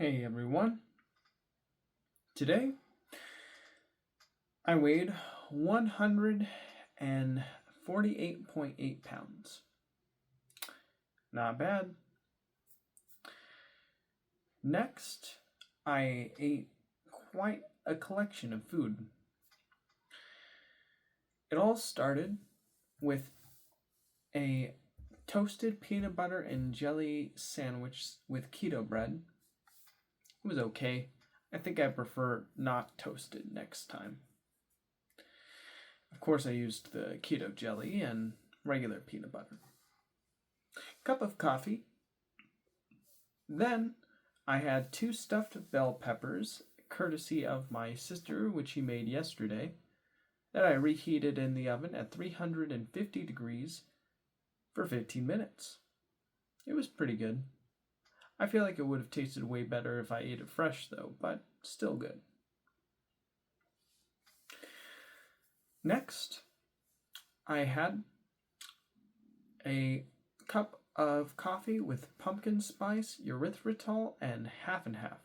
Hey everyone. Today I weighed 148.8 pounds. Not bad. Next, I ate quite a collection of food. It all started with a toasted peanut butter and jelly sandwich with keto bread. It was okay. I think I prefer not toasted next time. Of course, I used the keto jelly and regular peanut butter. Cup of coffee. Then I had 2 stuffed bell peppers, courtesy of my sister, which she made yesterday, that I reheated in the oven at 350 degrees for 15 minutes. It was pretty good. I feel like it would have tasted way better if I ate it fresh, though, but still good. Next, I had a cup of coffee with pumpkin spice, erythritol, and half and half.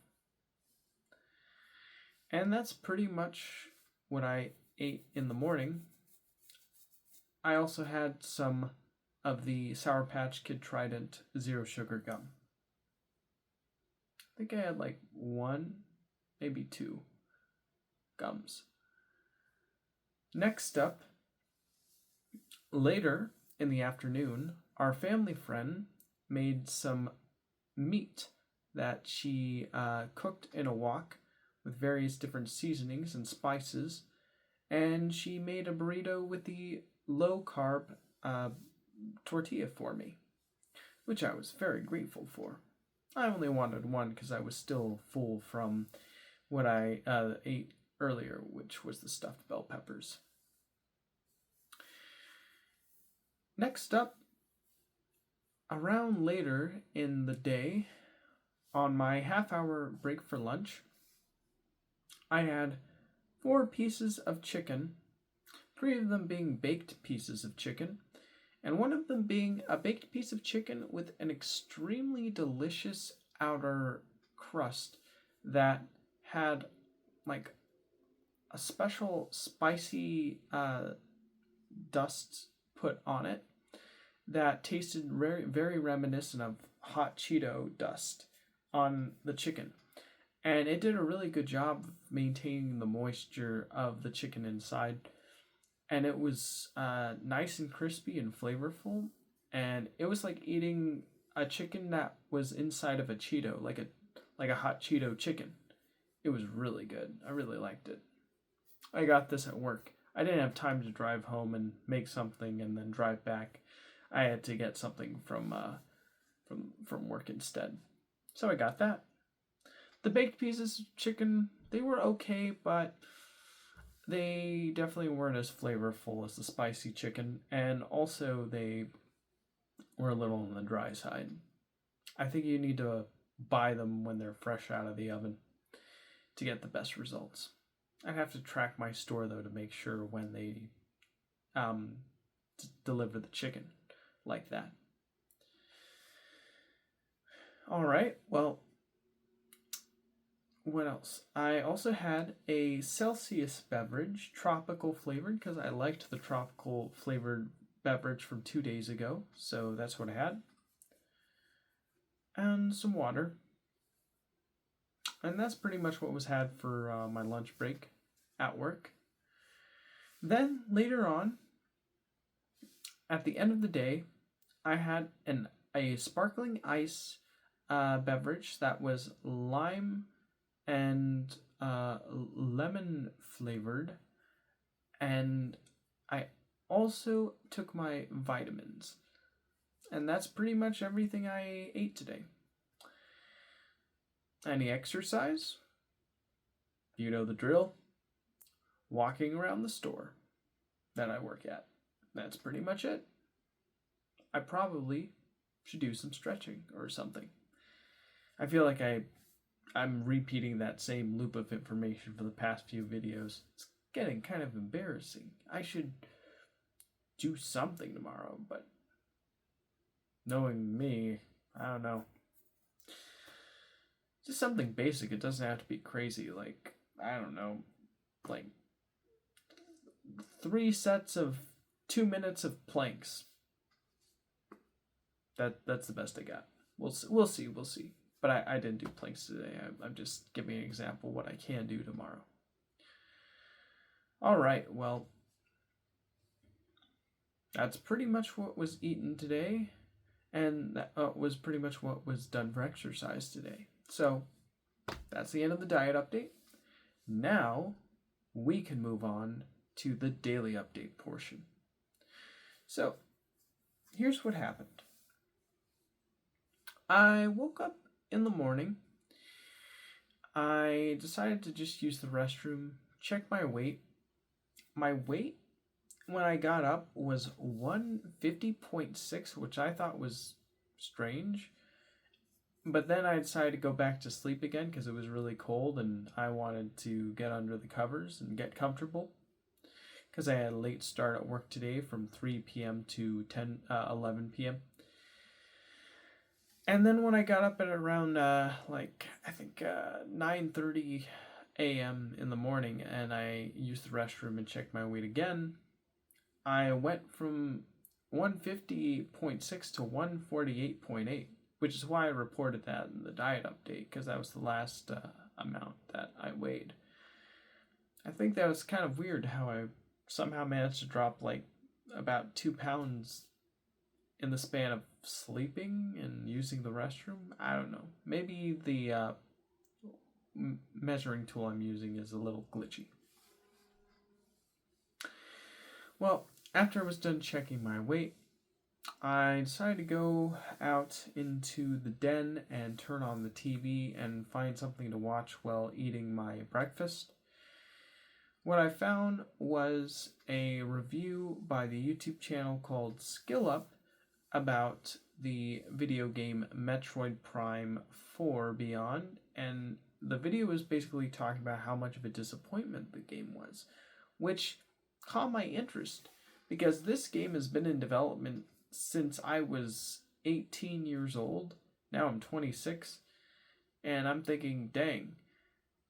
And that's pretty much what I ate in the morning. I also had some of the Sour Patch Kid Trident Zero Sugar gum. I think I had like 1, maybe 2 gums. Next up, later in the afternoon, our family friend made some meat that she cooked in a wok with various different seasonings and spices, and she made a burrito with the low-carb tortilla for me, which I was very grateful for. I only wanted one because I was still full from what I ate earlier, which was the stuffed bell peppers. Next up, around later in the day, on my half-hour break for lunch, I had 4 pieces of chicken, 3 of them being baked pieces of chicken, and one of them being a baked piece of chicken with an extremely delicious outer crust that had like a special spicy dust put on it that tasted very, very reminiscent of hot Cheeto dust on the chicken. And it did a really good job of maintaining the moisture of the chicken inside. And it was nice and crispy and flavorful. And it was like eating a chicken that was inside of a Cheeto, like a hot Cheeto chicken. It was really good. I really liked it. I got this at work. I didn't have time to drive home and make something and then drive back. I had to get something from work instead. So I got that. The baked pieces of chicken, they were okay, but they definitely weren't as flavorful as the spicy chicken, and also they were a little on the dry side. I think you need to buy them when they're fresh out of the oven to get the best results. I'd have to track my store, though, to make sure when they deliver the chicken like that. All right, well, what else? I also had a Celsius beverage, tropical flavored, because I liked the tropical flavored beverage from 2 days ago, so that's what I had. And some water. And that's pretty much what was had for my lunch break at work. Then, later on, at the end of the day, I had a sparkling ice beverage that was lime and lemon flavored, and I also took my vitamins. And that's pretty much everything I ate today. Any exercise? You know the drill. Walking around the store that I work at. That's pretty much it. I probably should do some stretching or something. I feel like I'm repeating that same loop of information for the past few videos. It's getting kind of embarrassing. I should do something tomorrow, but knowing me, I don't know. Just something basic. It doesn't have to be crazy. Like, I don't know, like 3 sets of 2 minutes of planks. That's the best I got. We'll see. But I didn't do planks today. I'm just giving an example of what I can do tomorrow. All right. Well, that's pretty much what was eaten today, and that was pretty much what was done for exercise today. So that's the end of the diet update. Now we can move on to the daily update portion. So here's what happened. I woke up in the morning. I decided to just use the restroom, check my weight. My weight when I got up was 150.6, which I thought was strange. But then I decided to go back to sleep again because it was really cold and I wanted to get under the covers and get comfortable. Because I had a late start at work today from 3 p.m. to 11 p.m. And then when I got up at around 9:30 a.m. in the morning and I used the restroom and checked my weight again, I went from 150.6 to 148.8, which is why I reported that in the diet update, because that was the last amount that I weighed. I think that was kind of weird how I somehow managed to drop like about 2 pounds in the span of sleeping and using the restroom. I don't know. Maybe the measuring tool I'm using is a little glitchy. Well, after I was done checking my weight, I decided to go out into the den and turn on the TV and find something to watch while eating my breakfast. What I found was a review by the YouTube channel called Skill Up about the video game Metroid Prime 4 Beyond, and the video was basically talking about how much of a disappointment the game was, which caught my interest because this game has been in development since I was 18 years old. Now I'm 26, and I'm thinking, dang,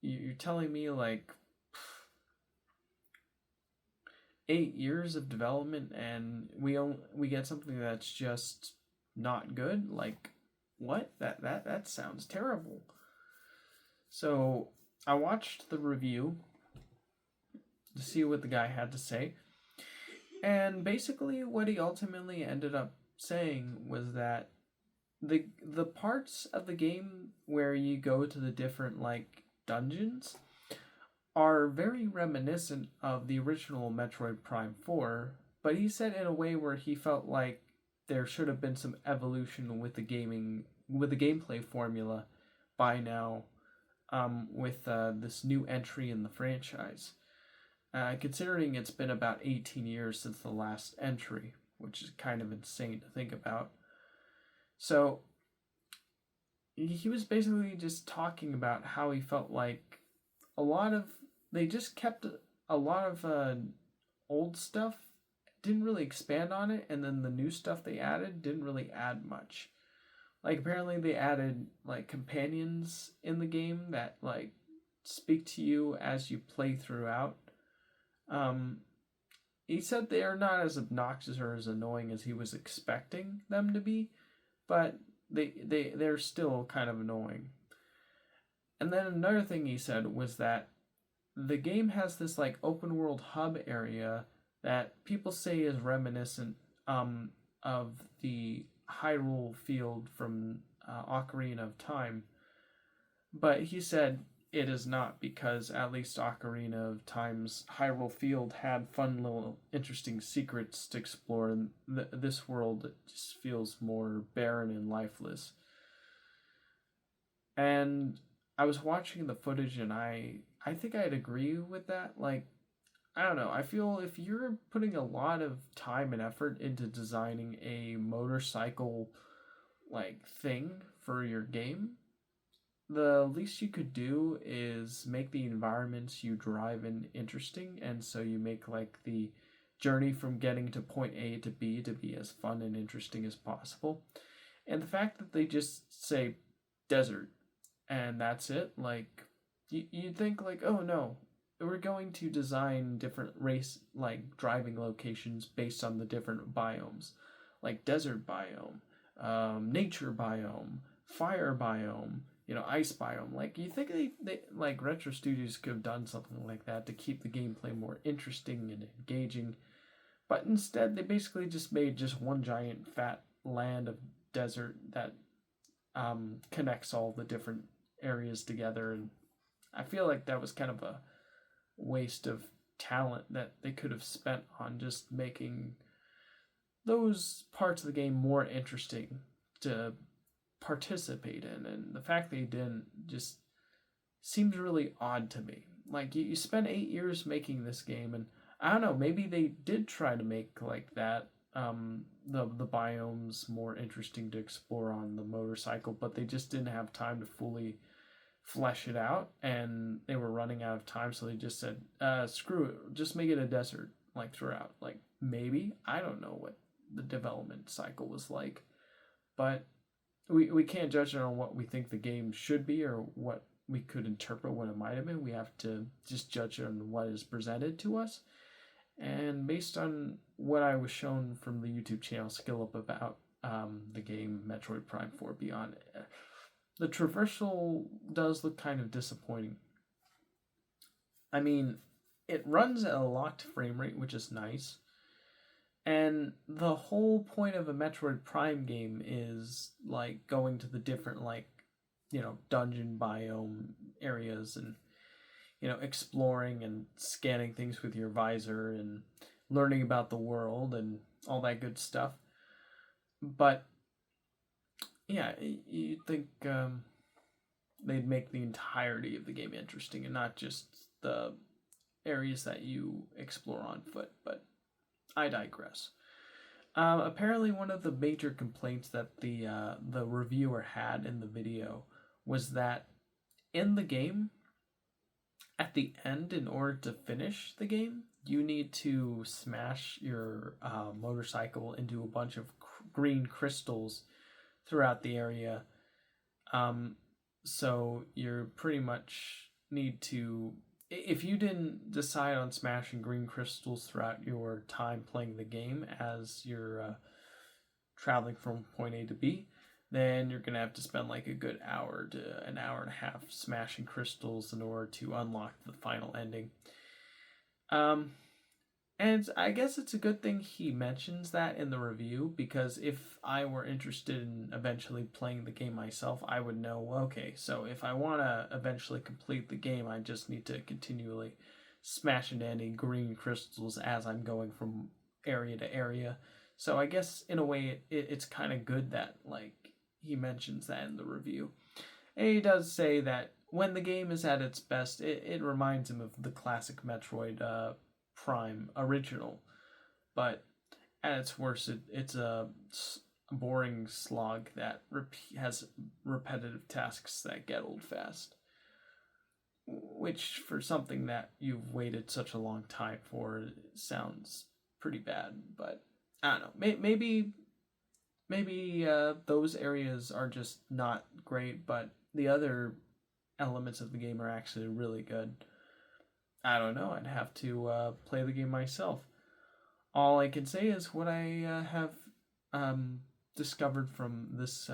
you're telling me like 8 years of development and we get something that's just not good? Like, what? That sounds terrible. So I watched the review to see what the guy had to say, and basically what he ultimately ended up saying was that the parts of the game where you go to the different like dungeons are very reminiscent of the original Metroid Prime 4, but he said in a way where he felt like there should have been some evolution with the gameplay formula by now, with this new entry in the franchise. Considering it's been about 18 years since the last entry, which is kind of insane to think about. So he was basically just talking about how he felt like they just kept a lot of old stuff, didn't really expand on it, and then the new stuff they added didn't really add much. Like, apparently they added like companions in the game that like speak to you as you play throughout. He said they are not as obnoxious or as annoying as he was expecting them to be, but they're still kind of annoying. And then another thing he said was that the game has this like open world hub area that people say is reminiscent of the Hyrule field from Ocarina of Time, but he said it is not, because at least Ocarina of Time's Hyrule field had fun little interesting secrets to explore, and this world just feels more barren and lifeless. And I was watching the footage and I think I'd agree with that. Like, I don't know, I feel if you're putting a lot of time and effort into designing a motorcycle like thing for your game, the least you could do is make the environments you drive in interesting, and so you make like the journey from getting to point A to be as fun and interesting as possible. And the fact that they just say desert and that's it. Like you'd think like, oh no, we're going to design different race like driving locations based on the different biomes, like desert biome, nature biome, fire biome, ice biome. Like you think they like Retro Studios could have done something like that to keep the gameplay more interesting and engaging, but instead they basically just made just one giant fat land of desert that connects all the different areas together, and I feel like that was kind of a waste of talent that they could have spent on just making those parts of the game more interesting to participate in. And the fact they didn't just seems really odd to me. Like you spent 8 years making this game, and I don't know, maybe they did try to make like that the biomes more interesting to explore on the motorcycle, but they just didn't have time to fully flesh it out, and they were running out of time, so they just said, screw it, just make it a desert like throughout. Like maybe, I don't know what the development cycle was like, but we can't judge it on what we think the game should be or what we could interpret what it might have been. We have to just judge it on what is presented to us. And based on what I was shown from the YouTube channel Skill Up about the game Metroid Prime 4 Beyond, the traversal does look kind of disappointing. I mean, it runs at a locked frame rate, which is nice. And the whole point of a Metroid Prime game is like going to the different dungeon biome areas and exploring and scanning things with your visor and learning about the world and all that good stuff. But yeah, you'd think they'd make the entirety of the game interesting and not just the areas that you explore on foot. But I digress. Apparently, one of the major complaints that the reviewer had in the video was that in the game, at the end, in order to finish the game, you need to smash your motorcycle into a bunch of green crystals throughout the area. So you pretty much need to, if you didn't decide on smashing green crystals throughout your time playing the game as you're traveling from point A to B, then you're going to have to spend like a good hour to an hour and a half smashing crystals in order to unlock the final ending. And I guess it's a good thing he mentions that in the review, because if I were interested in eventually playing the game myself, I would know, okay, so if I want to eventually complete the game, I just need to continually smash into any green crystals as I'm going from area to area. So I guess in a way it's kind of good that like he mentions that in the review. And he does say that when the game is at its best, it reminds him of the classic Metroid Prime original, but at its worst, it's a boring slog that has repetitive tasks that get old fast. Which, for something that you've waited such a long time for, sounds pretty bad. But I don't know. Maybe those areas are just not great, but the other elements of the game are actually really good. I don't know. I'd have to play the game myself. All I can say is what I have discovered from this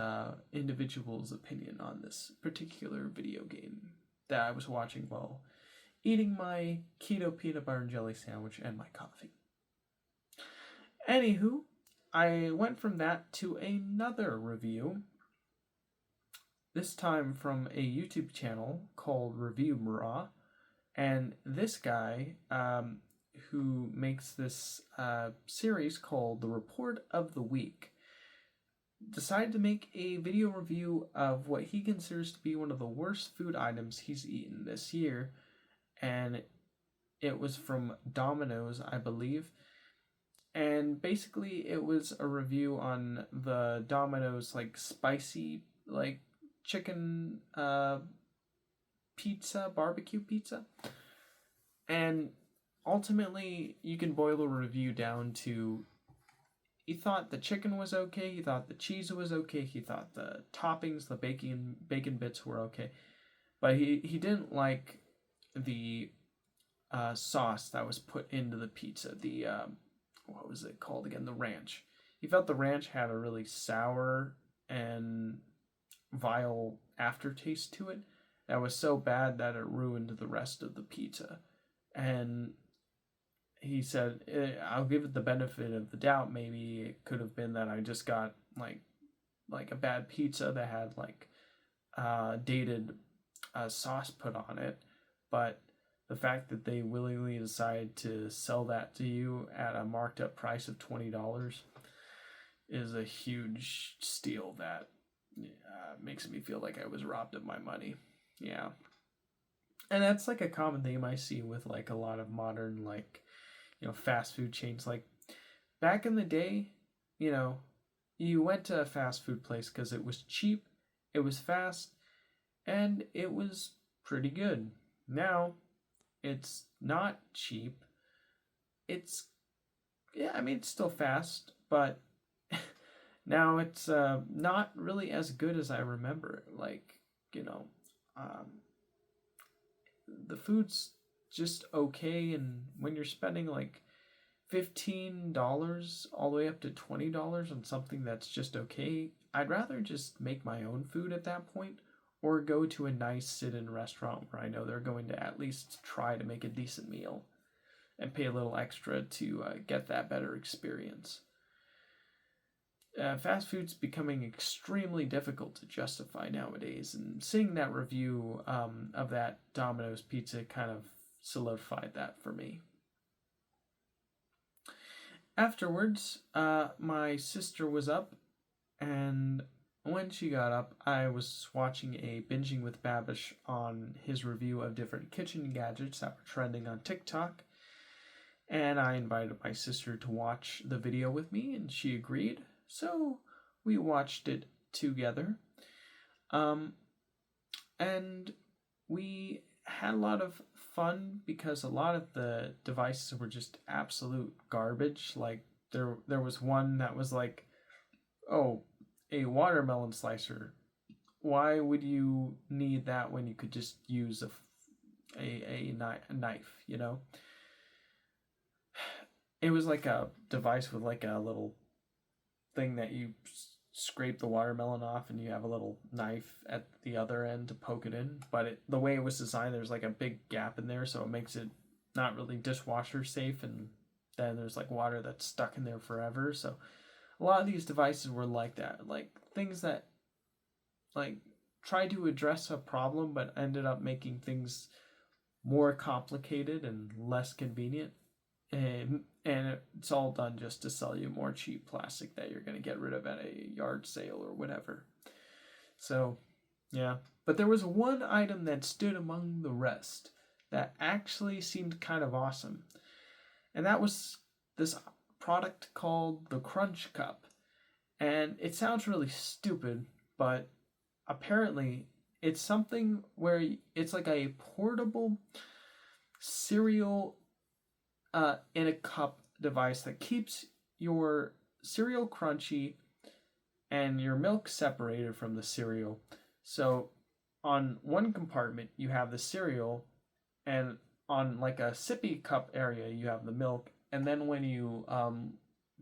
individual's opinion on this particular video game that I was watching while eating my keto peanut butter and jelly sandwich and my coffee. Anywho, I went from that to another review, this time from a YouTube channel called Review Murrah. And this guy, who makes this series called The Report of the Week, decided to make a video review of what he considers to be one of the worst food items he's eaten this year. And it was from Domino's, I believe. And basically it was a review on the Domino's like spicy like chicken pizza, barbecue pizza. And ultimately you can boil a review down to he thought the chicken was okay. He thought the cheese was okay. He thought the toppings, the bacon bits were okay. But he didn't like the sauce that was put into the pizza. The what was it called again? The ranch. He felt the ranch had a really sour and vile aftertaste to it that was so bad that it ruined the rest of the pizza. And he said, I'll give it the benefit of the doubt. Maybe it could have been that I just got like a bad pizza that had like dated sauce put on it. But the fact that they willingly decide to sell that to you at a marked up price of $20 is a huge steal that makes me feel like I was robbed of my money. Yeah. And that's like a common theme I see with like a lot of modern like, fast food chains. Like back in the day, you went to a fast food place because it was cheap, it was fast, and it was pretty good. Now, it's not cheap. It's, yeah, I mean, it's still fast, but now it's not really as good as I remember. Like, um, the food's just okay, and when you're spending like $15 all the way up to $20 on something that's just okay, I'd rather just make my own food at that point or go to a nice sit-in restaurant where I know they're going to at least try to make a decent meal and pay a little extra to get that better experience. Fast food's becoming extremely difficult to justify nowadays, and seeing that review of that Domino's pizza kind of solidified that for me. Afterwards, my sister was up, and when she got up, I was watching a Binging with Babish on his review of different kitchen gadgets that were trending on TikTok, and I invited my sister to watch the video with me, and she agreed, so we watched it together. And we had a lot of fun because a lot of the devices were just absolute garbage. Like there was one that was like, oh, a watermelon slicer. Why would you need that when you could just use a knife? It was like a device with like a little thing that you scrape the watermelon off, and you have a little knife at the other end to poke it in. But the way it was designed, there's like a big gap in there, so it makes it not really dishwasher safe, and then there's like water that's stuck in there forever. So a lot of these devices were like that, like things that like tried to address a problem but ended up making things more complicated and less convenient. And it's all done just to sell you more cheap plastic that you're going to get rid of at a yard sale or whatever. So, yeah. But there was one item that stood among the rest that actually seemed kind of awesome. And that was this product called the Crunch Cup. And it sounds really stupid, but apparently it's something where it's like a portable cereal in a cup device that keeps your cereal crunchy and your milk separated from the cereal. So on one compartment you have the cereal, and on like a sippy cup area you have the milk, and then when you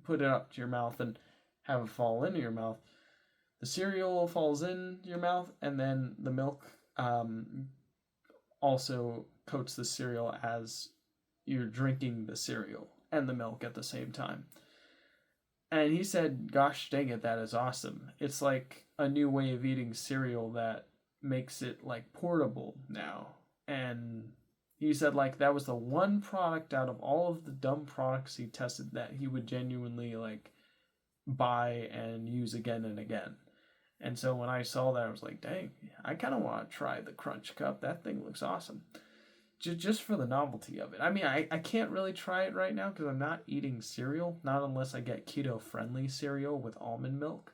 put it up to your mouth and have it fall into your mouth, the cereal falls in your mouth, and then the milk also coats the cereal as you're drinking the cereal and the milk at the same time. And he said, gosh dang it, that is awesome. It's like a new way of eating cereal that makes it like portable now. And he said like that was the one product out of all of the dumb products he tested that he would genuinely like buy and use again and again. And so when I saw that, I was like, dang, I kind of want to try the Crunch Cup. That thing looks awesome. Just for the novelty of it. I mean, I can't really try it right now because I'm not eating cereal. Not unless I get keto-friendly cereal with almond milk.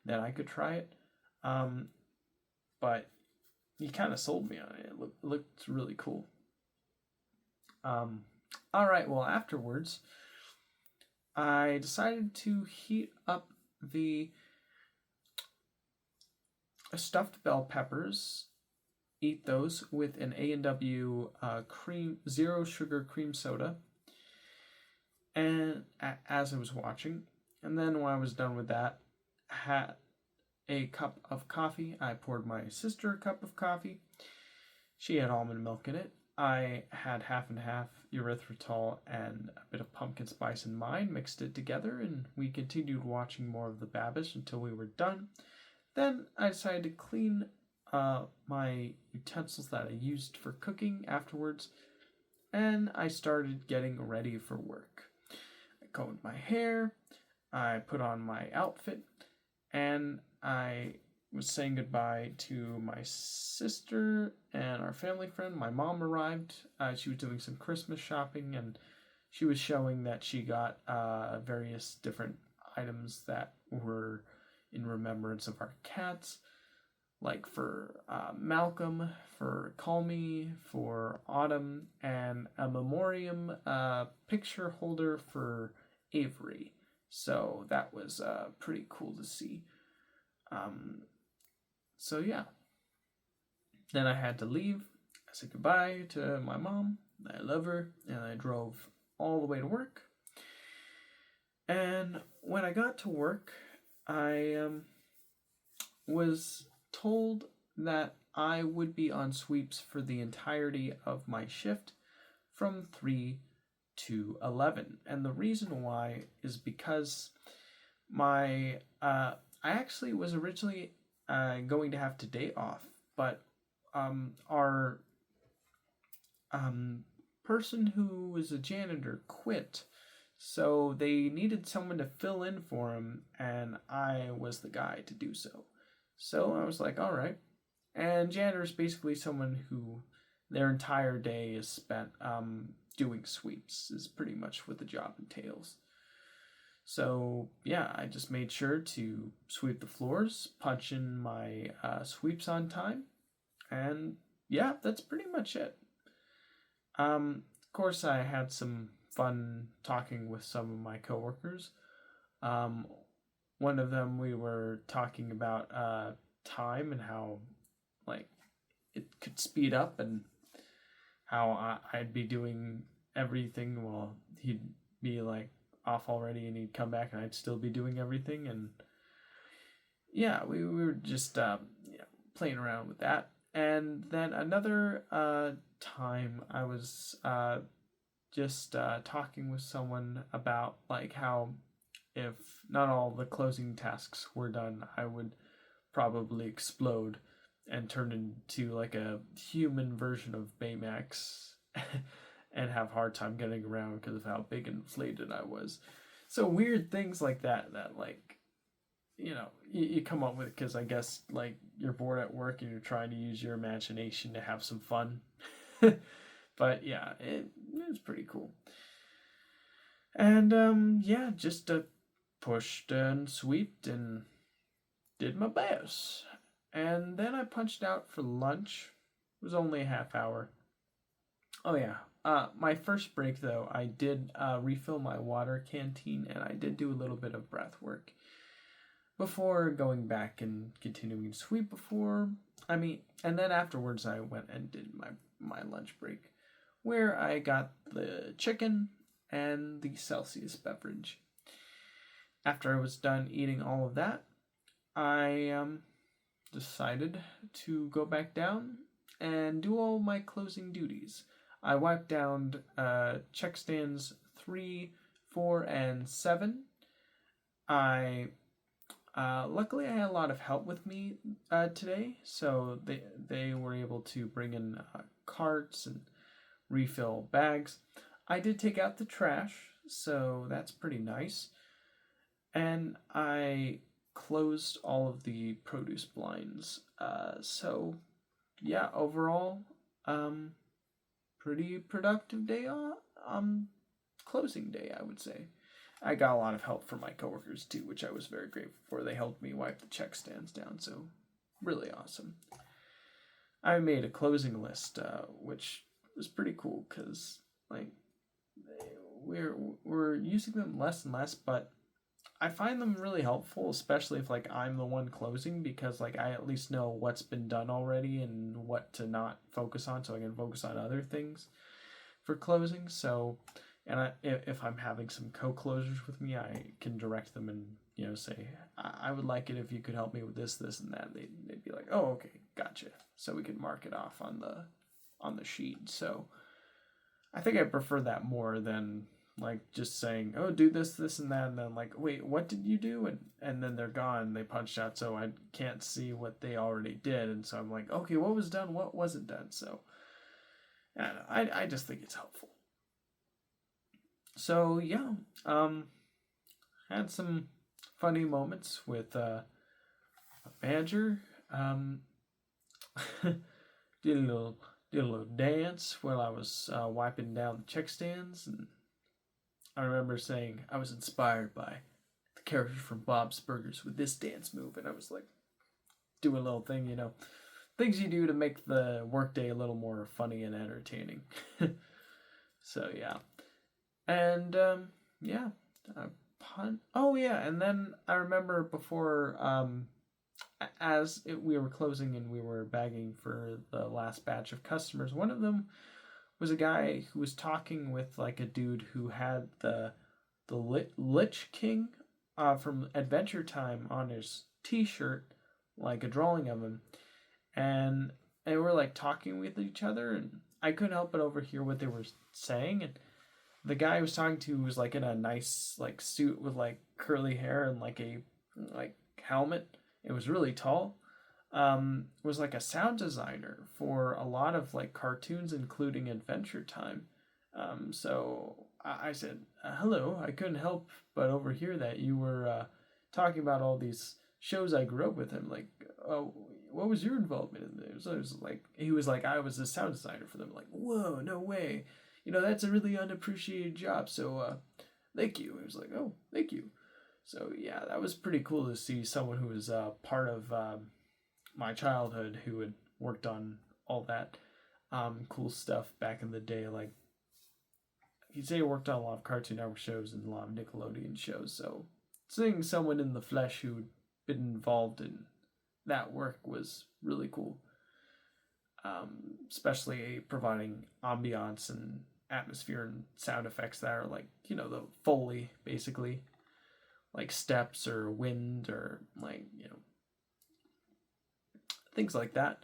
Then I could try it. But he kind of sold me on it. It looked really cool. Alright, well, afterwards, I decided to heat up the stuffed bell peppers, eat those with an A&W cream zero sugar cream soda, and as I was watching, and then when I was done with that, had a cup of coffee. I poured my sister a cup of coffee. She had almond milk in it. I had half and half erythritol and a bit of pumpkin spice in mine, mixed it together, and we continued watching more of the Babish until we were done. Then I decided to clean my utensils that I used for cooking afterwards, and I started getting ready for work. I combed my hair, I put on my outfit, and I was saying goodbye to my sister and our family friend. My mom arrived. She was doing some Christmas shopping, and she was showing that she got various different items that were in remembrance of our cats, like for Malcolm, for Calmy, for Autumn, and a memoriam picture holder for Avery. So that was pretty cool to see. So yeah. Then I had to leave. I said goodbye to my mom. I love her, and I drove all the way to work. And when I got to work, I was told that I would be on sweeps for the entirety of my shift from 3 to 11. And the reason why is because I actually was originally going to have today off, but our person who was a janitor quit, so they needed someone to fill in for him, and I was the guy to do so. So I was like, all right. And janitor is basically someone who their entire day is spent doing sweeps, is pretty much what the job entails. So yeah, I just made sure to sweep the floors, punch in my sweeps on time, and yeah, that's pretty much it. Of course, I had some fun talking with some of my coworkers. One of them, we were talking about time and how like it could speed up, and how I'd be doing everything while he'd be like off already, and he'd come back and I'd still be doing everything. And yeah, we were just playing around with that. And then another time I was just talking with someone about like how if not all the closing tasks were done, I would probably explode and turn into like a human version of Baymax and have a hard time getting around because of how big and inflated I was. So weird things like that like, you come up with, because I guess like you're bored at work and you're trying to use your imagination to have some fun. But yeah, it was pretty cool. And yeah, just pushed and sweeped and did my best. And then I punched out for lunch. It was only a half hour. Oh yeah. My first break though, I did refill my water canteen, and I did do a little bit of breath work before going back and continuing to sweep and then afterwards I went and did my lunch break, where I got the chicken and the Celsius beverage. After I was done eating all of that, I decided to go back down and do all my closing duties. I wiped down check stands 3, 4, and 7. Luckily, I had a lot of help with me today, so they were able to bring in carts and refill bags. I did take out the trash, so that's pretty nice. And I closed all of the produce blinds. So yeah, overall, pretty productive day on closing day, I would say. I got a lot of help from my coworkers too, which I was very grateful for. They helped me wipe the check stands down, so really awesome. I made a closing list, which was pretty cool because like we're using them less and less, but I find them really helpful, especially if like I'm the one closing, because like I at least know what's been done already and what to not focus on, so I can focus on other things for closing. So, and if I'm having some co-closers with me, I can direct them and say I would like it if you could help me with this, and that. They'd be like, oh, okay, gotcha. So we can mark it off on the sheet. So I think I prefer that more than like just saying, oh, do this and that, and then like, wait, what did you do? And then they're gone, they punched out, so I can't see what they already did. And so I'm like, okay, what was done, what wasn't done? So I don't know, I just think it's helpful. So yeah, had some funny moments with a badger. did a little dance while I was wiping down the check stands, and I remember saying I was inspired by the characters from Bob's Burgers with this dance move, and I was like doing a little thing, things you do to make the workday a little more funny and entertaining. So yeah, and yeah, pun. Oh yeah, and then I remember before we were closing and we were bagging for the last batch of customers, one of them was a guy who was talking with like a dude who had the Lich King from Adventure Time on his T-shirt, like a drawing of him, and they were like talking with each other, and I couldn't help but overhear what they were saying. And the guy I was talking to was like in a nice like suit with like curly hair and like a like helmet. It was really tall. Was like a sound designer for a lot of like cartoons, including Adventure Time. So I said, hello, I couldn't help but overhear that you were talking about all these shows I grew up with. I'm like, oh, what was your involvement in this? So he was like, I was a sound designer for them. I'm like, whoa, no way. That's a really unappreciated job. So thank you. He was like, oh, thank you. So yeah, that was pretty cool to see someone who was part of my childhood who had worked on all that cool stuff back in the day. Like he'd say he worked on a lot of Cartoon Network shows and a lot of Nickelodeon shows. So seeing someone in the flesh who'd been involved in that work was really cool. Especially providing ambiance and atmosphere and sound effects that are like, the Foley, basically. Like steps or wind or like, things like that.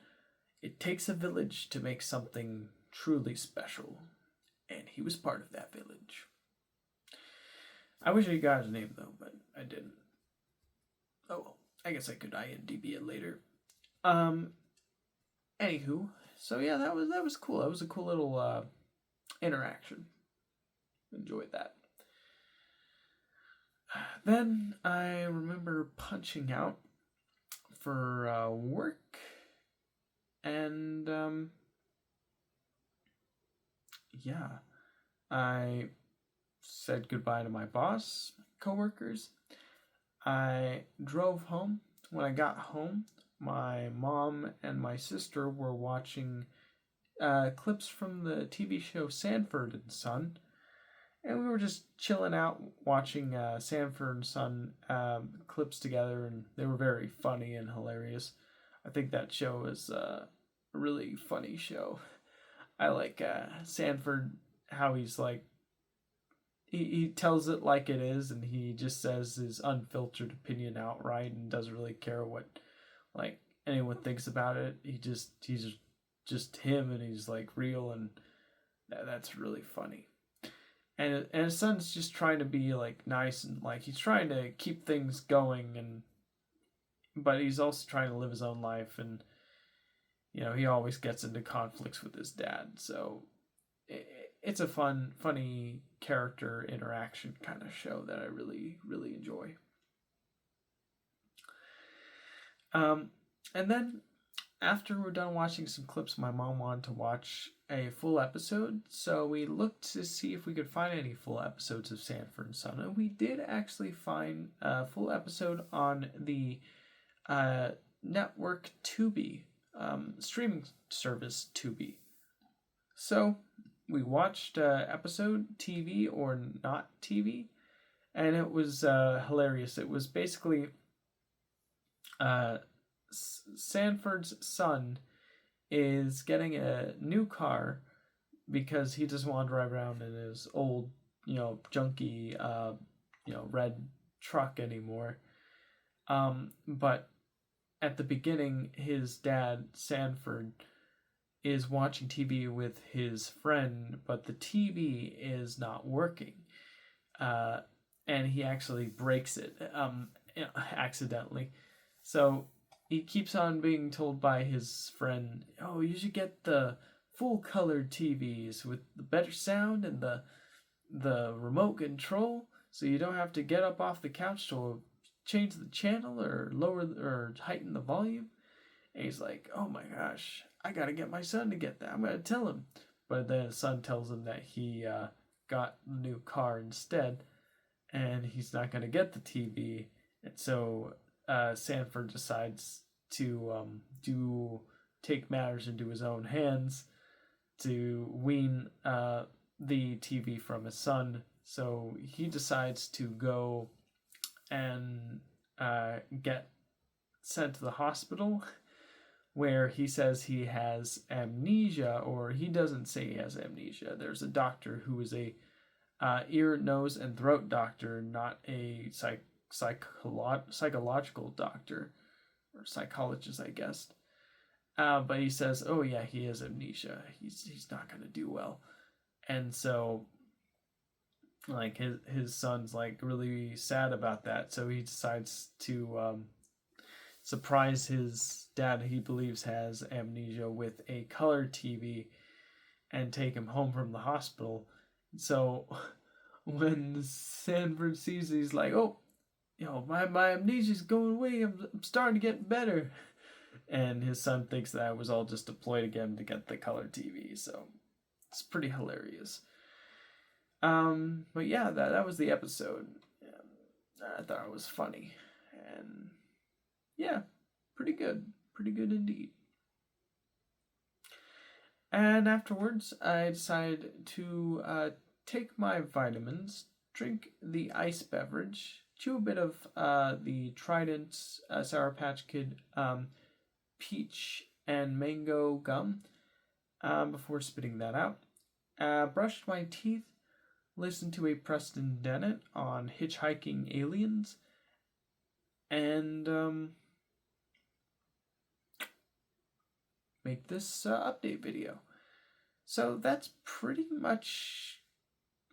It takes a village to make something truly special. And he was part of that village. I wish I got his name though, but I didn't. Oh well, I guess I could IMDb it later. Anywho, so yeah, that was cool. That was a cool little interaction. Enjoyed that. Then I remember punching out for work, and yeah, I said goodbye to my boss, coworkers. I drove home. When I got home, my mom and my sister were watching clips from the TV show Sanford and Son, and we were just chilling out watching Sanford and Son clips together, and they were very funny and hilarious. I think that show is a really funny show. I like Sanford, how he's like, he tells it like it is, and he just says his unfiltered opinion outright and doesn't really care what like anyone thinks about it. He's just him, and he's like real, and that's really funny. And his son's just trying to be like nice, and like he's trying to keep things going, and but he's also trying to live his own life, and he always gets into conflicts with his dad. So it's a funny character interaction kind of show that I really enjoy. And then after we're done watching some clips, my mom wanted to watch a full episode, so we looked to see if we could find any full episodes of Sanford and Son, and we did actually find a full episode on the network Tubi, streaming service Tubi. So we watched episode TV or not TV, and it was hilarious. It was basically Sanford's son is getting a new car because he doesn't want to drive around in his old, junky, red truck anymore. But at the beginning, his dad, Sanford, is watching TV with his friend, but the TV is not working. And he actually breaks it accidentally. So he keeps on being told by his friend, "Oh, you should get the full colored TVs with the better sound and the remote control, so you don't have to get up off the couch to change the channel or lower or heighten the volume." And he's like, "Oh my gosh, I gotta get my son to get that. I'm gonna tell him." But then his son tells him that he got a new car instead, and he's not gonna get the TV. And so Sanford decides to take matters into his own hands to wean the TV from his son. So he decides to go and get sent to the hospital, where he says he has amnesia, or he doesn't say he has amnesia. There's a doctor who is a ear, nose, and throat doctor, not a psychological doctor, or psychologist, I guess. But he says, "Oh yeah, he has amnesia. He's not gonna do well," and so like his son's like really sad about that. So he decides to surprise his dad, he believes has amnesia, with a color TV and take him home from the hospital. So when Sanford sees it, he's like, "Oh, my amnesia's going away. I'm starting to get better." And his son thinks that was all just a ploy to get him to get the color TV. So it's pretty hilarious. But yeah, that was the episode. I thought it was funny, and yeah, pretty good indeed. And afterwards, I decided to take my vitamins, drink the ice beverage, chew a bit of the Trident Sour Patch Kid peach and mango gum before spitting that out. Brushed my teeth, listened to a Preston Dennett on hitchhiking aliens, and make this update video. So that's pretty much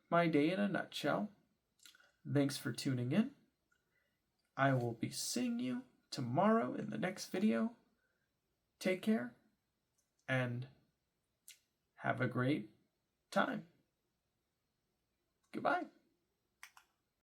my day in a nutshell. Thanks for tuning in. I will be seeing you tomorrow in the next video. Take care and have a great time. Goodbye.